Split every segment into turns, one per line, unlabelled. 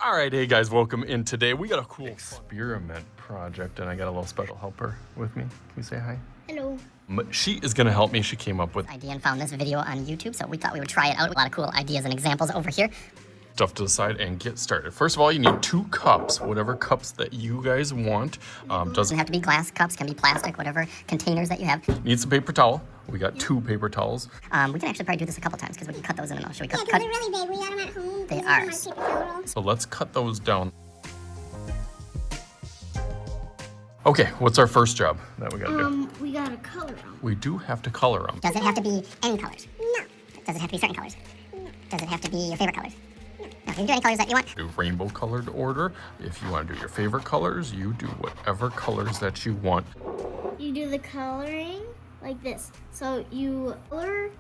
All right, hey guys, welcome in. Today we got a cool experiment project, and I got a little special helper with me. Can you say hi?
Hello.
She is gonna help me. She came up with
Idea and found this video on YouTube, so we thought we would try it out. A lot of cool ideas and examples over here.
stuff to the side and get started. First of all, you need 2 cups, whatever cups that you guys want.
Doesn't have to be glass cups, can be plastic, whatever containers that you have.
Need some paper towel. We got 2 paper towels.
We can actually probably do this a couple times because we can cut those in and all. Should we cut?
Yeah, because they're really big. We got them at home.
They
These
are.
my paper towel roll.
So let's cut those down. Okay, what's our first job that we gotta do?
We gotta color them.
We do have to color them.
Does it have to be any colors?
No.
Does it have to be certain colors? No. Does it have to be your favorite colors? No. You can do any colors that you want.
Do rainbow colored order. If you want to do your favorite colors, you do whatever colors that you want.
You do the coloring like this. So you color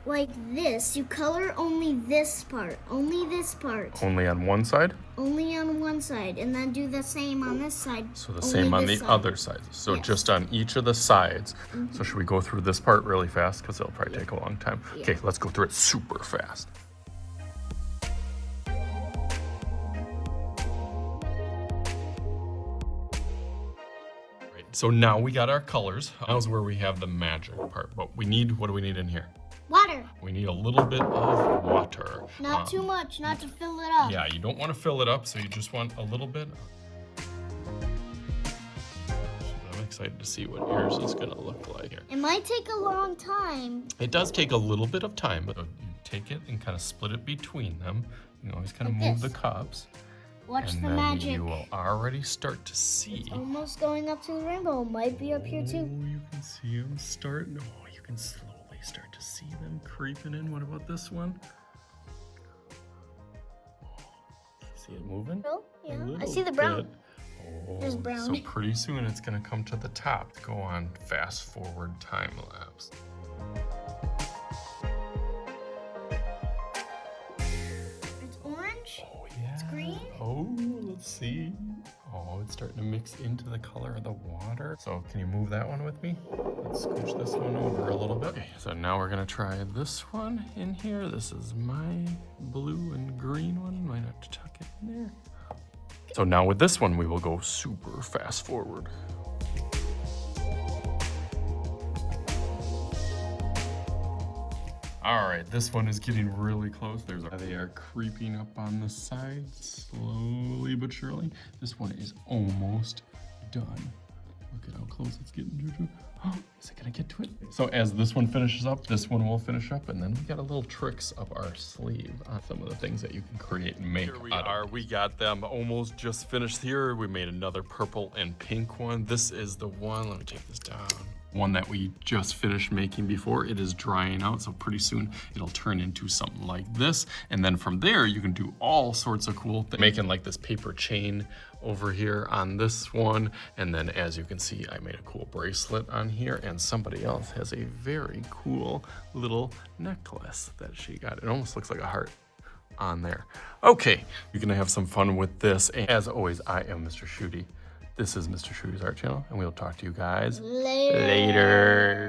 like this. You color only this part. Only this part.
Only on one side,
Only on one side. And then do the same on this side.
so the
Only
same on the
this side.
other side. So
Yes.
just on each of the sides. So should we go through this part really fast? Because it'll probably take a long time.
Yeah.
Okay, let's go through it super fast. Right, so now we got our colors. Now's where we have the magic part. But we need, what do we need in here?
Water.
We need a little bit of water.
Not too much, not to fill it up.
Yeah, you don't want to fill it up, so you just want a little bit. I'm excited to see what yours is going to look like here.
It might take a long time.
It does take a little bit of time, but you take it and kind of split it between them. You always kind of
Like
move
this.
the cups.
Watch
And
the
then
magic.
you will already start to see.
Almost going up to the rainbow. Might be up here too.
Oh, you can see them starting. Oh, you can slowly start to see them creeping in. What about this one? See it moving?
Oh,
A
yeah. I
little
see the brown.
bit. Oh,
There's brown.
So pretty soon it's gonna come to the top. Go on fast forward time lapse.
It's orange.
Oh yeah.
It's green.
Oh, let's see. Oh, it's starting to mix into the color of the water. So can you move that one with me? Let's scooch this one over a little bit. Okay, so now we're gonna try this one in here. This is my blue and green one. Might have to tuck it in there. So now with this one, we will go super fast forward. All right, this one is getting really close. They are creeping up on the sides, slowly but surely. This one is almost done. Look at how close it's getting, Juju. Oh, is it gonna get to it? So as this one finishes up, this one will finish up, and then we got a little tricks up our sleeve on some of the things that you can create and make. Here we are, we got them almost just finished here. We made another purple and pink one. This is the one, let me take this down. One that we just finished making before. It is drying out, so pretty soon it'll turn into something like this. And then from there, you can do all sorts of cool things. Making like this paper chain over here on this one. And then as you can see, I made a cool bracelet on here, and somebody else has a very cool little necklace that she got. It almost looks like a heart on there. Okay, you're gonna have some fun with this. And as always, I am Mr. Shooty. This is Mr. Shooty's Art Channel, and we'll talk to you guys later.